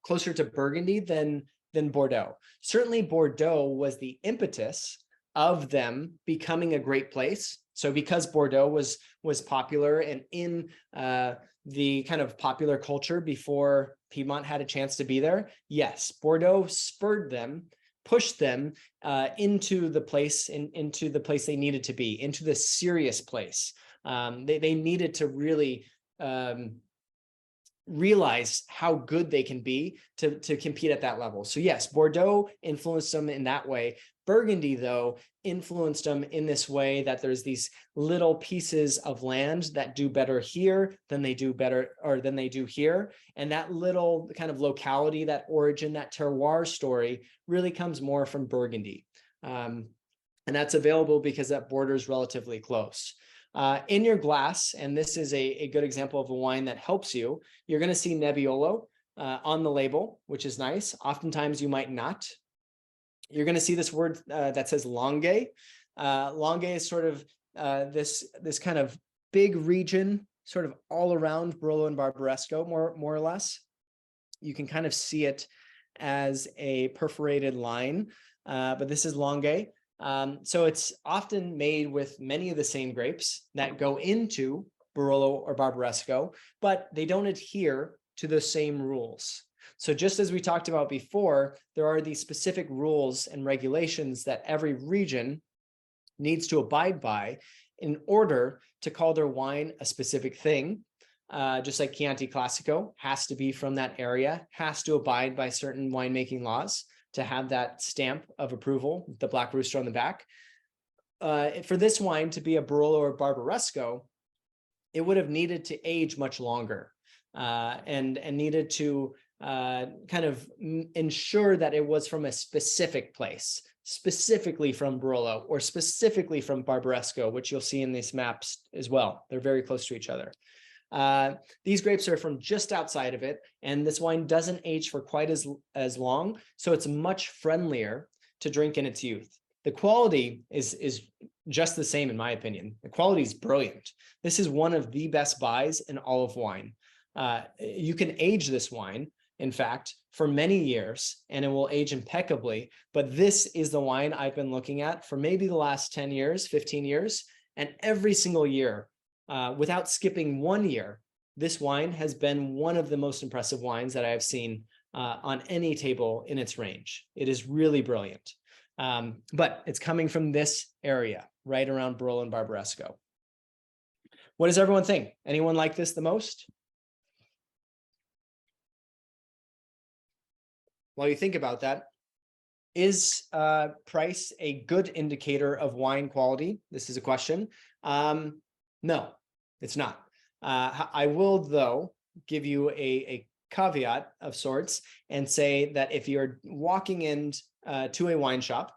closer to Burgundy than Bordeaux. Certainly, Bordeaux was the impetus of them becoming a great place. So because Bordeaux was popular and in the kind of popular culture before Piedmont had a chance to be there, yes, Bordeaux spurred them, pushed them into the place they needed to be, into the serious place. They needed to really realize how good they can be to compete at that level. So yes, Bordeaux influenced them in that way, Burgundy, though, influenced them in this way that there's these little pieces of land that do better here than they do better or than they do here. And that little kind of locality, that origin, that terroir story really comes more from Burgundy. And that's available because that borders relatively close. In your glass, and this is a good example of a wine that helps you, you're going to see Nebbiolo on the label, which is nice. Oftentimes you might not. You're going to see this word that says Langhe. Langhe is sort of this kind of big region, sort of all around Barolo and Barbaresco, more or less. You can kind of see it as a perforated line, but this is Langhe. So it's often made with many of the same grapes that go into Barolo or Barbaresco, but they don't adhere to the same rules. So just as we talked about before, there are these specific rules and regulations that every region needs to abide by in order to call their wine a specific thing. Just like Chianti Classico has to be from that area, has to abide by certain winemaking laws to have that stamp of approval, the black rooster on the back. For this wine to be a Barolo or Barbaresco, it would have needed to age much longer and needed to kind of ensure that it was from a specific place, specifically from Barolo or specifically from Barbaresco, which you'll see in these maps as well. They're very close to each other. These grapes are from just outside of it, and this wine doesn't age for quite as long, so it's much friendlier to drink in its youth. The quality is just the same, in my opinion. The quality is brilliant. This is one of the best buys in all of wine. You can age this wine, in fact, for many years, and it will age impeccably. But this is the wine I've been looking at for maybe the last 10 years, 15 years, and every single year, without skipping 1 year, this wine has been one of the most impressive wines that I have seen on any table in its range. It is really brilliant. But it's coming from this area, right around Barolo and Barbaresco. What does everyone think? Anyone like this the most? While you think about that, is price a good indicator of wine quality? This is a question. No, it's not. I will, though, give you a caveat of sorts and say that if you're walking in to a wine shop,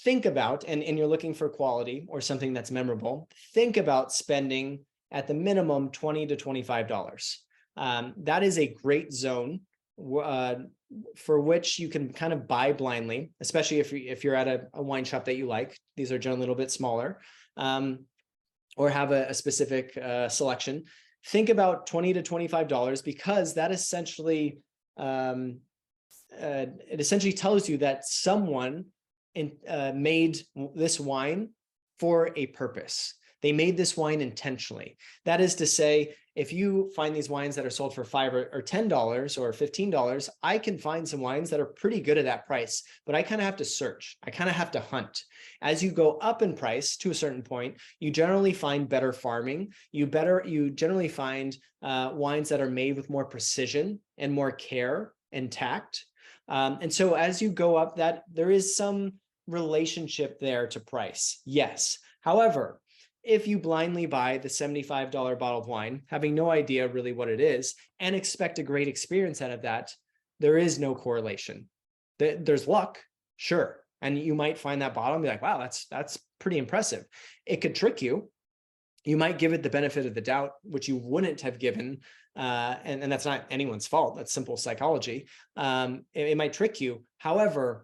think about, and you're looking for quality or something that's memorable, think about spending at the minimum $20 to $25. That is a great zone for which you can kind of buy blindly, especially if you're at a wine shop that you like. These are generally a little bit smaller, or have a specific selection. Think about $20 to $25 because that essentially it essentially tells you that someone made this wine for a purpose. They made this wine intentionally. That is to say, if you find these wines that are sold for $5 or $10 or $15, I can find some wines that are pretty good at that price, but I kind of have to search. I kind of have to hunt. As you go up in price to a certain point, you generally find better farming. You generally find wines that are made with more precision and more care and tact. And so as you go up, that there is some relationship there to price. Yes. However, if you blindly buy the $75 bottle of wine, having no idea really what it is, and expect a great experience out of that, there is no correlation. There's luck, sure. And you might find that bottle and be like, wow, that's pretty impressive. It could trick you. You might give it the benefit of the doubt, which you wouldn't have given. And that's not anyone's fault. That's simple psychology. It might trick you. However,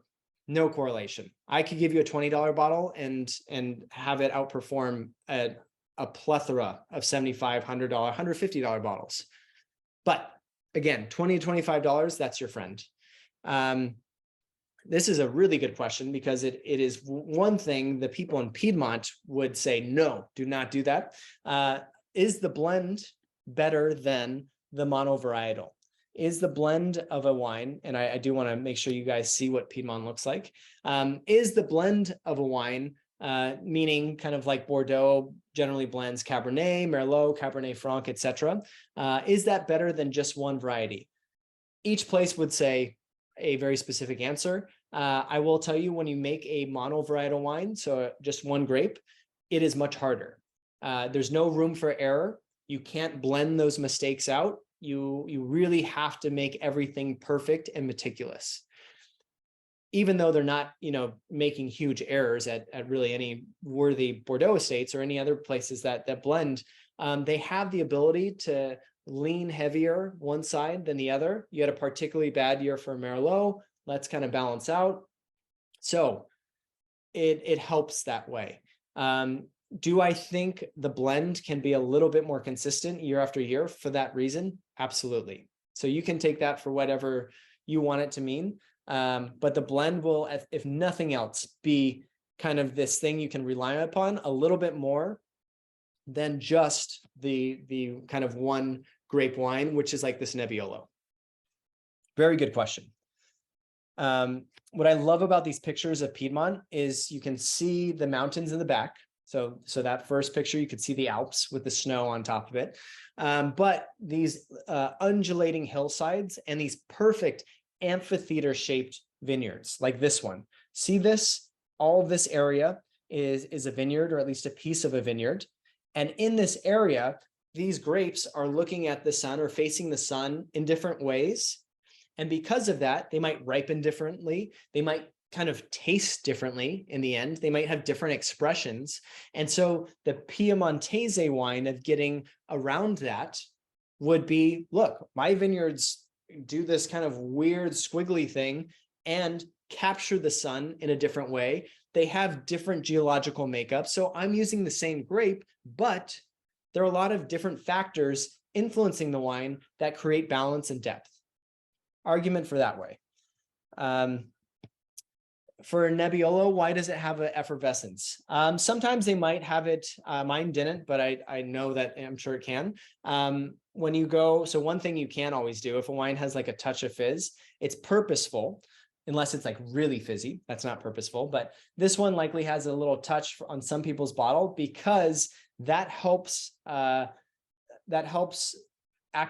no correlation. I could give you a $20 bottle and have it outperform a plethora of $75, $100, $150 bottles. But again, $20 to $25, that's your friend. This is a really good question because it is one thing the people in Piedmont would say, no, do not do that. Is the blend better than the monovarietal? Is the blend of a wine, and I do want to make sure you guys see what Piedmont looks like, is the blend of a wine, meaning kind of like Bordeaux generally blends Cabernet, Merlot, Cabernet Franc, etc. Is that better than just one variety? Each place would say a very specific answer. I will tell you, when you make a monovarietal wine, so just one grape, it is much harder. There's no room for error. You can't blend those mistakes out. You really have to make everything perfect and meticulous. Even though they're not, making huge errors at really any worthy Bordeaux estates or any other places that blend, they have the ability to lean heavier one side than the other. You had a particularly bad year for Merlot. Let's kind of balance out. So it helps that way. Do I think the blend can be a little bit more consistent year after year for that reason? Absolutely. So you can take that for whatever you want it to mean. But the blend will, if nothing else, be kind of this thing you can rely upon a little bit more than just the kind of one grape wine, which is like this Nebbiolo. Very good question. What I love about these pictures of Piedmont is you can see the mountains in the back. So that first picture, you could see the Alps with the snow on top of it. But these undulating hillsides and these perfect amphitheater shaped vineyards like this one. See this? All of this area is a vineyard, or at least a piece of a vineyard. And in this area, these grapes are looking at the sun or facing the sun in different ways. And because of that, they might ripen differently. They might kind of taste differently in the end. They might have different expressions. And so the Piemontese wine of getting around that would be, look, my vineyards do this kind of weird squiggly thing and capture the sun in a different way. They have different geological makeup. So I'm using the same grape, but there are a lot of different factors influencing the wine that create balance and depth. Argument for that way. For Nebbiolo, why does it have an effervescence? Sometimes they might have it. Mine didn't, but I know that I'm sure it can. When you go, so one thing you can always do if a wine has like a touch of fizz, it's purposeful, unless it's like really fizzy. That's not purposeful, but this one likely has a little touch on some people's bottle because that helps act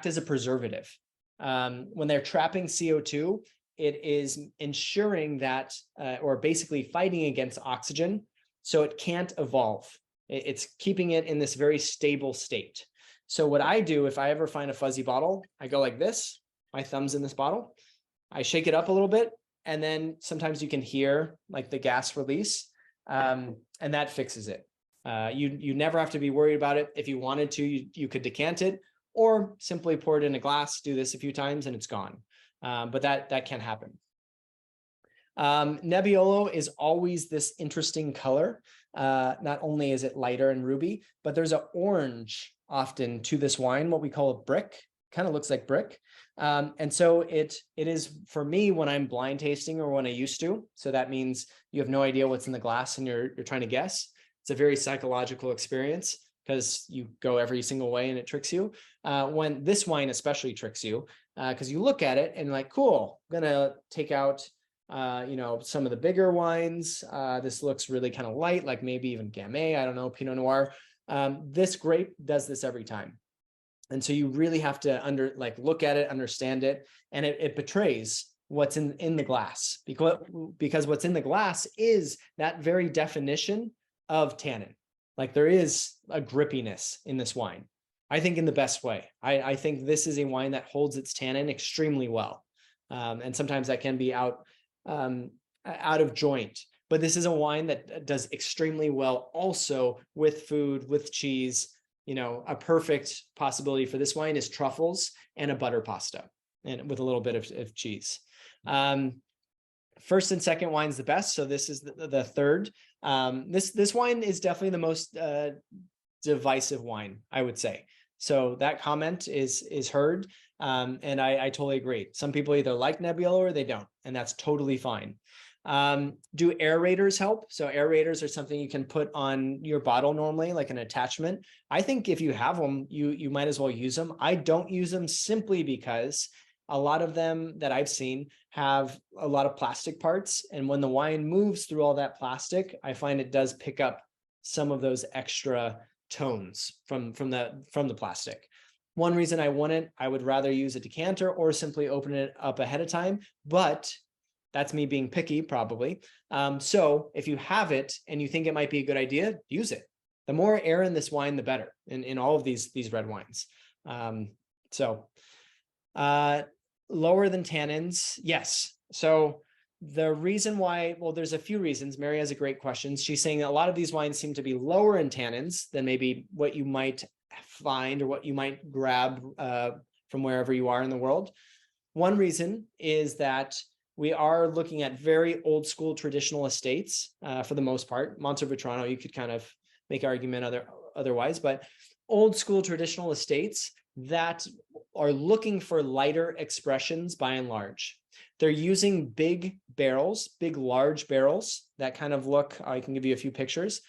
as a preservative. When they're trapping CO2, it is ensuring that, or basically fighting against oxygen, so it can't evolve. It's keeping it in this very stable state. So what I do, if I ever find a fuzzy bottle, I go like this, my thumb's in this bottle, I shake it up a little bit, and then sometimes you can hear like the gas release, and that fixes it. You never have to be worried about it. If you wanted to, you could decant it, or simply pour it in a glass, do this a few times, and it's gone. But that can happen. Nebbiolo is always this interesting color. Not only is it lighter and ruby, but there's an orange often to this wine, what we call a brick, kind of looks like brick. And so it is for me when I'm blind tasting or when I used to. So that means you have no idea what's in the glass and you're trying to guess. It's a very psychological experience because you go every single way and it tricks you. When this wine especially tricks you, because you look at it and like, cool, I'm gonna take out, some of the bigger wines. This looks really kind of light, like maybe even Gamay, I don't know, Pinot Noir. This grape does this every time. And so you really have to look at it, understand it, and it betrays what's in the glass, because what's in the glass is that very definition of tannin. Like there is a grippiness in this wine, I think, in the best way. I think this is a wine that holds its tannin extremely well. And sometimes that can be out of joint, but this is a wine that does extremely well also with food, with cheese. A perfect possibility for this wine is truffles and a butter pasta, and with a little bit of cheese. First and second wine's the best. So this is the third. This wine is definitely the most divisive wine, I would say. So that comment is heard. And I totally agree. Some people either like Nebbiolo or they don't, and that's totally fine. Do aerators help? So aerators are something you can put on your bottle normally, like an attachment. I think if you have them, you might as well use them. I don't use them simply because a lot of them that I've seen have a lot of plastic parts. And when the wine moves through all that plastic, I find it does pick up some of those extra tones from the plastic. One reason I would rather use a decanter or simply open it up ahead of time. But That's me being picky, probably. So if you have it and you think it might be a good idea, use it. The more air in this wine, the better in all of these red wines. Lower than tannins, yes. So the reason why, well, there's a few reasons. Mary has a great question. She's saying that a lot of these wines seem to be lower in tannins than maybe what you might find or what you might grab from wherever you are in the world. One reason is that we are looking at very old school traditional estates for the most part. Montevitrano, you could kind of make argument otherwise, but old school traditional estates that are looking for lighter expressions by and large. They're using big barrels, big large barrels that kind of look, I can give you a few pictures.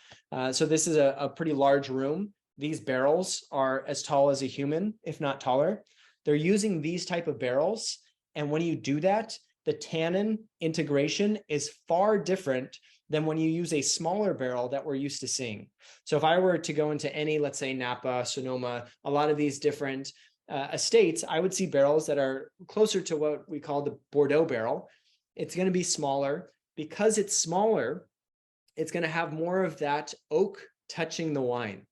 So this is a pretty large room. These barrels are as tall as a human, if not taller. They're using these type of barrels. And when you do that, the tannin integration is far different than when you use a smaller barrel that we're used to seeing. So if I were to go into any, let's say Napa, Sonoma, a lot of these different estates, I would see barrels that are closer to what we call the Bordeaux barrel. It's going to be smaller. Because it's smaller, it's going to have more of that oak touching the wine.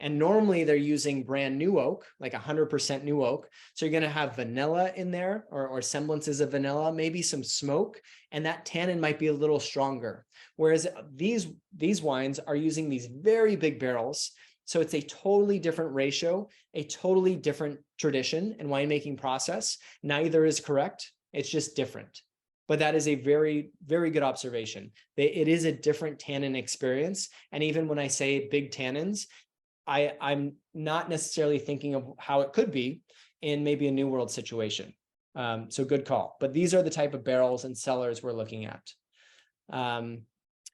And normally they're using brand new oak, like 100% new oak. So you're going to have vanilla in there or semblances of vanilla, maybe some smoke, and that tannin might be a little stronger. Whereas these wines are using these very big barrels. So it's a totally different ratio, a totally different tradition and winemaking process. Neither is correct. It's just different. But that is a very, very good observation. It is a different tannin experience. And even when I say big tannins, I'm not necessarily thinking of how it could be in maybe a New World situation. So good call. But these are the type of barrels and cellars we're looking at.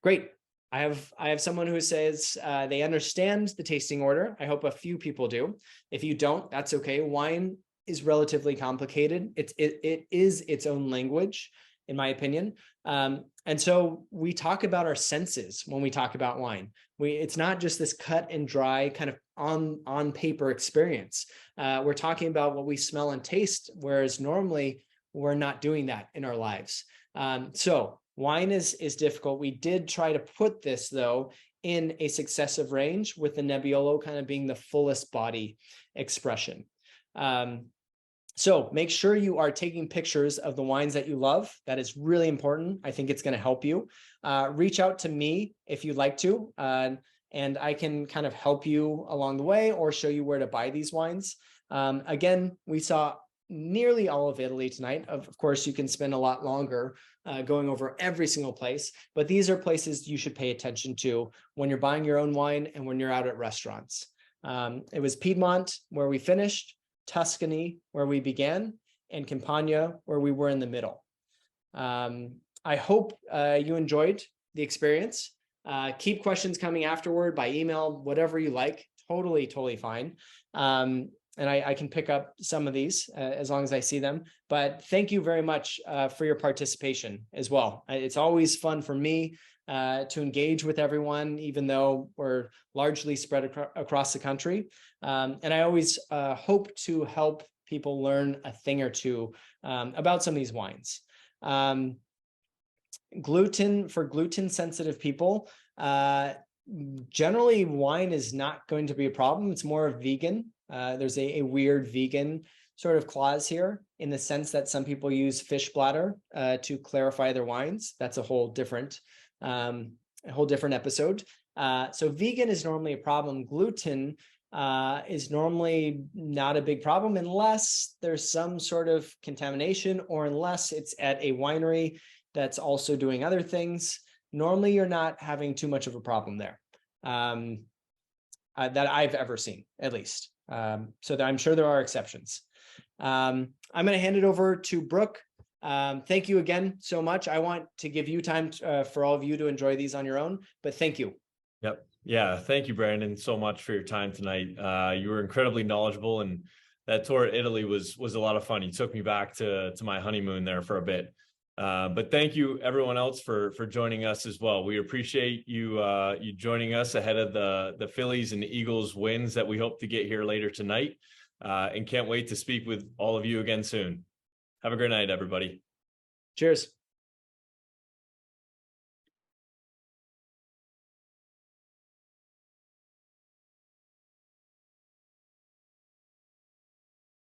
Great. I have someone who says they understand the tasting order. I hope a few people do. If you don't, that's okay. Wine is relatively complicated. It is its own language, in my opinion. And so we talk about our senses when we talk about wine. It's not just this cut and dry kind of on paper experience. We're talking about what we smell and taste, whereas normally we're not doing that in our lives. So wine is difficult. We did try to put this, though, in a successive range, with the Nebbiolo kind of being the fullest body expression. So make sure you are taking pictures of the wines that you love. That is really important. I think it's going to help you. Reach out to me if you'd like to, and I can kind of help you along the way or show you where to buy these wines. Again, we saw nearly all of Italy tonight. Of course, you can spend a lot longer going over every single place, but these are places you should pay attention to when you're buying your own wine and when you're out at restaurants. It was Piedmont where we finished, Tuscany where we began, and Campania where we were in the middle. I hope you enjoyed the experience. Keep questions coming afterward by email, whatever you like. Totally fine. And I can pick up some of these as long as I see them. But thank you very much for your participation as well. It's always fun for me to engage with everyone, even though we're largely spread across the country. And I always hope to help people learn a thing or two about some of these wines. Gluten, for gluten sensitive people, generally wine is not going to be a problem. It's more of vegan. There's a weird vegan sort of clause here in the sense that some people use fish bladder to clarify their wines. That's a whole different episode. So vegan is normally a problem. Gluten is normally not a big problem unless there's some sort of contamination or unless it's at a winery that's also doing other things. Normally, you're not having too much of a problem there that I've ever seen, at least. So I'm sure there are exceptions. I'm going to hand it over to Brooke. Thank you again so much. I want to give you time for all of you to enjoy these on your own, but thank you. Yep. Yeah. Thank you, Brandon, so much for your time tonight. You were incredibly knowledgeable, and that tour of Italy was a lot of fun. You took me back to my honeymoon there for a bit. But thank you everyone else for joining us as well. We appreciate you joining us ahead of the Phillies and Eagles wins that we hope to get here later tonight, and can't wait to speak with all of you again soon. Have a great night, everybody. Cheers.